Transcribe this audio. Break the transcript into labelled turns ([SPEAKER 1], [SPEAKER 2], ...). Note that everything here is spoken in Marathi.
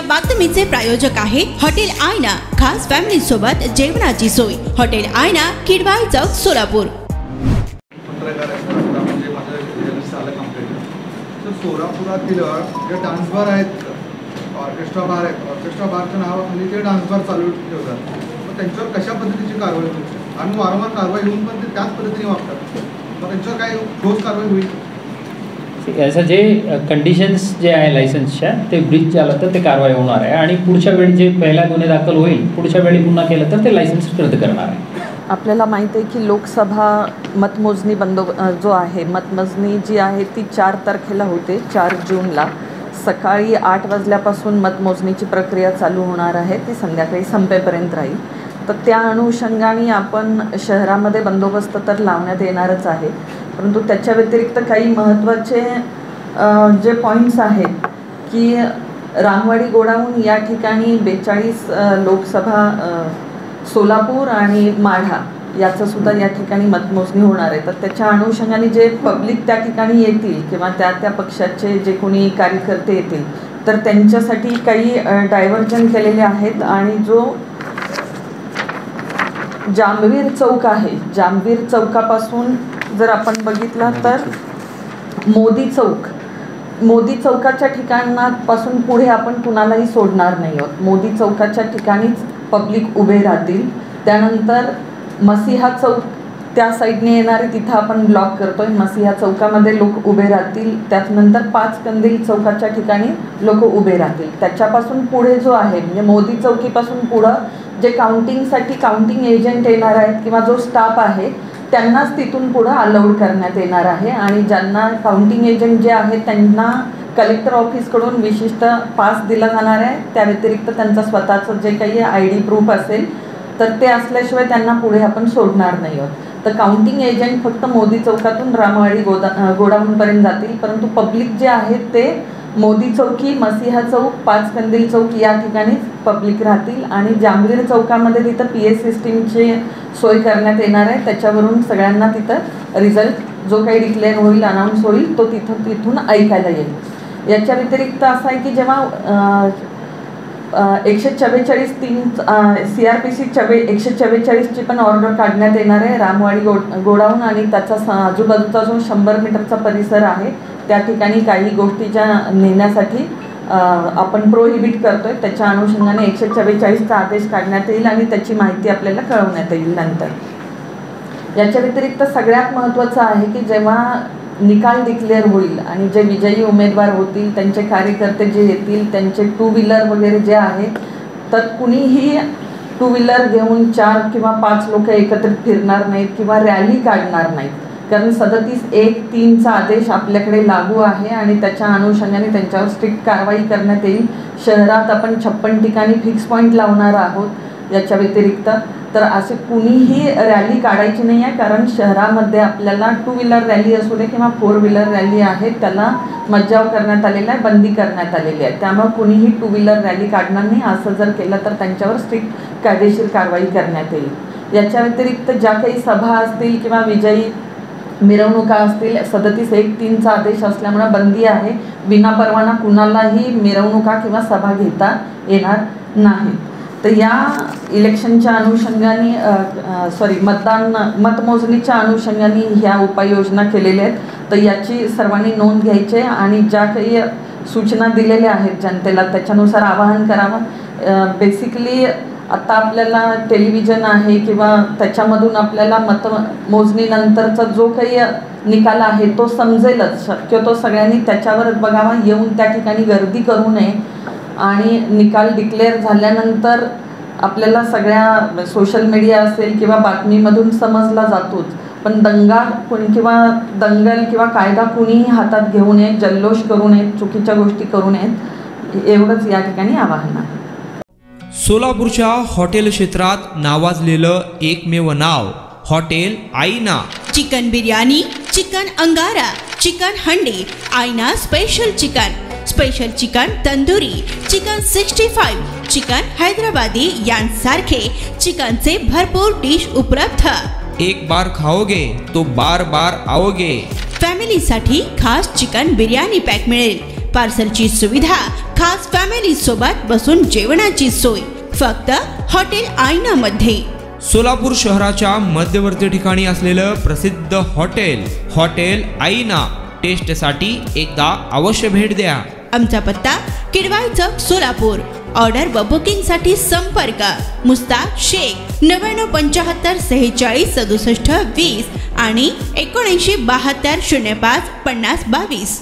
[SPEAKER 1] बातमीचे प्रायोजक आहे हॉटेल आयना। खास फॅमिली सोबत जेवणाची सोय। हॉटेल आयना, किडवाई चौक, सोलापूर।
[SPEAKER 2] सोलापुरातील जे डान्स बार आहेत, ऑर्केस्ट्रा बार आहेत, ऑर्केस्ट्रा बारच्या नावाखाली ते डान्स बार चालू ठेवतात, मग त्यांच्यावर कशा पद्धतीची कारवाई होईल? आणि वारंवार कारवाई होऊन पण ते त्याच पद्धतीने वागतात, मग त्यांच्यावर काय ठोस कारवाई होईल?
[SPEAKER 3] याचं जे कंडिशन्स जे आहे लायसन्सच्या ते ब्रीच झालं तर ते कारवाई होणार आहे आणि पुढच्या वेळी जे पहिला गुन्हे दाखल होईल पुढच्या वेळी पुन्हा केलं तर ते लायसन्स रद्द करणार आहे।
[SPEAKER 4] आपल्याला माहिती आहे की लोकसभा मतमोजणी जो आहे मतमोजणी जी आहे ती 4 तारखेला होते। 4 जूनला सकाळी 8 वाजल्यापासून मतमोजणीची प्रक्रिया चालू होणार आहे, ती संध्याकाळी संपेपर्यंत राहील। तर त्या अनुषंगाने आपण शहरामध्ये बंदोबस्त तर लावण्यात येणारच आहे, परंतु त्याच्या व्यतिरिक्त काही महत्त्वाचे जे पॉईंट्स आहेत की रामवाडी गोडाऊन या ठिकाणी 42 लोकसभा सोलापूर आणि माढा याचंसुद्धा या ठिकाणी मतमोजणी होणार आहे। तर त्याच्या अनुषंगाने जे पब्लिक त्या ठिकाणी येतील किंवा त्या पक्षाचे जे कोणी कार्यकर्ते येतील तर त्यांच्यासाठी काही डायव्हर्जन केलेले आहेत आणि जो जामवीर चौक आहे, जामवीर चौकापासून जर आपण बघितलं तर मोदी चौकाच्या ठिकाणापासून पुढे आपण कुणालाही सोडणार नाही आहोत। मोदी चौकाच्या ठिकाणीच पब्लिक उभे राहतील। त्यानंतर मसिहा चौक त्या साईडने येणारे तिथं आपण ब्लॉक करतोय, मसिहा चौकामध्ये लोक उभे राहतील। त्यानंतर 5 कंदील चौकाच्या ठिकाणी लोक उभे राहतील। त्याच्यापासून पुढे जो आहे म्हणजे मोदी चौकीपासून पुढं जे काउंटिंगसाठी काउंटिंग एजंट येणार आहेत किंवा जो स्टाफ आहे त्यांनाच तिथून पुढं अलाउड करण्यात येणार आहे आणि ज्यांना काउंटिंग एजंट जे आहेत त्यांना कलेक्टर ऑफिसकडून विशिष्ट पास दिला जाणार आहे। त्या व्यतिरिक्त त्यांचं स्वतःचं जे काही ID प्रूफ असेल तर ते असल्याशिवाय त्यांना पुढे आपण सोडणार नाही आहोत। तर काउंटिंग एजंट फक्त मोदी चौकातून रामवाडी गोडाऊनपर्यंत जातील, परंतु पब्लिक जे आहेत ते मोदी चौकी, मसिहा चौक, 5 कंदील चौक या ठिकाणीच पब्लिक राहतील आणि जामवीर चौकामध्ये तिथं PS सिस्टीमची सोय करण्यात येणार आहे। त्याच्यावरून सगळ्यांना तिथं रिझल्ट जो काही डिक्लेअर होईल, अनाऊन्स होईल तो तिथून ऐकायला येईल। याच्या व्यतिरिक्त असं आहे की जेव्हा 144(3) CRPC 144ची पण ऑर्डर काढण्यात येणार आहे। रामवाडी गोडाऊन आणि त्याचा आजूबाजूचा जो 100 मीटरचा परिसर आहे त्या ठिकाणी काही गोष्टीच्या नेण्यासाठी आपण प्रोहिबिट करतोय। त्याच्या अनुषंगाने 144चा आदेश काढण्यात येईल आणि त्याची माहिती आपल्याला कळवण्यात येईल नंतर। याच्या व्यतिरिक्त सगळ्यात महत्त्वाचं आहे की जेव्हा निकाल डिक्लेअर होईल आणि जे विजयी उमेदवार होतील त्यांचे कार्यकर्ते जे येतील त्यांचे 2 व्हीलर वगैरे जे आहे तर कुणीही 2 व्हीलर घेऊन 4 किंवा 5 लोक एकत्रित फिरणार नाहीत किंवा रॅली काढणार नाहीत, कारण 37(1)(3)चा आदेश आपल्याकडे लागू आहे आणि त्याच्या अनुषंगाने त्यांच्यावर स्ट्रिक्ट कारवाई करण्यात येईल। शहरात आपण 56 ठिकाणी फिक्स पॉईंट लावणार आहोत। याच्या व्यतिरिक्त तर असे कुणीही रॅली काढायची नाही आहे, कारण शहरामध्ये आपल्याला 2 व्हीलर रॅली असू दे किंवा 4 व्हीलर रॅली आहे त्याला मज्जाव करण्यात आलेला आहे, बंदी करण्यात आलेली आहे। त्यामुळे कुणीही 2 व्हीलर रॅली काढणार नाही। असं जर केलं तर त्यांच्यावर स्ट्रिक्ट कायदेशीर कारवाई करण्यात येईल। याच्या व्यतिरिक्त ज्या काही सभा असतील किंवा विजयी मिरवणुका असतील 37(1)(3)चा आदेश असल्यामुळे बंदी आहे। विनापरवाना कुणालाही मिरवणुका किंवा सभा घेता येणार नाही। तर या इलेक्शनच्या अनुषंगाने मतमोजणीच्या अनुषंगाने ह्या उपाययोजना केलेल्या आहेत। तर याची सर्वांनी नोंद घ्यायची आणि ज्या काही सूचना दिलेल्या आहेत जनतेला त्याच्यानुसार आवाहन करावं। बेसिकली आता आपल्याला टेलिव्हिजन आहे किंवा त्याच्यामधून आपल्याला मतमोजणीनंतरचा जो काही निकाल आहे तो समजेलच, शक्यतो सगळ्यांनी त्याच्यावरच बघावा, येऊन त्या ठिकाणी गर्दी करू नये। आणि निकाल डिक्लेअर झाल्यानंतर आपल्याला सगळ्या सोशल मीडिया असेल किंवा बातमीमधून समजला जातोच, पण दंगल किंवा कायदा कुणीही हातात घेऊ नये, जल्लोष करू नयेत, चुकीच्या गोष्टी करू नयेत, एवढंच या ठिकाणी आवाहन आहे।
[SPEAKER 5] सोलापूरच्या हॉटेल क्षेत्रात नावाजलेलं एकमेव नाव हॉटेल आईना।
[SPEAKER 1] चिकन बिर्याणी, चिकन अंगारा, चिकन हंडी, आईना special chicken tandoori, chicken 65, chicken Hyderabadi यांसारखे चिकनचे भरपूर डिश उपलब्ध।
[SPEAKER 5] एक बार खाओगे तो बार बार आओगे।
[SPEAKER 1] फॅमिलीसाठी खास चिकन बिर्याणी पॅक मिळेल। पार्सलची सुविधा खास फॅमिली सोबत बसून जेवणाची सोय फक्त हॉटेल आईना मध्ये.
[SPEAKER 5] सोलापूर शहराच्या मध्यवर्ती ठिकाणी असलेलं प्रसिद्ध हॉटेल आईना टेस्टसाठी एकदा अवश्य भेट द्या.
[SPEAKER 1] आमचा पत्ता किडवाई चौक सोलापूर. ऑर्डर व बुकिंग साठी संपर्क मुस्ताक शेख 9975 46 67 20 आणि 7972 05 50 22.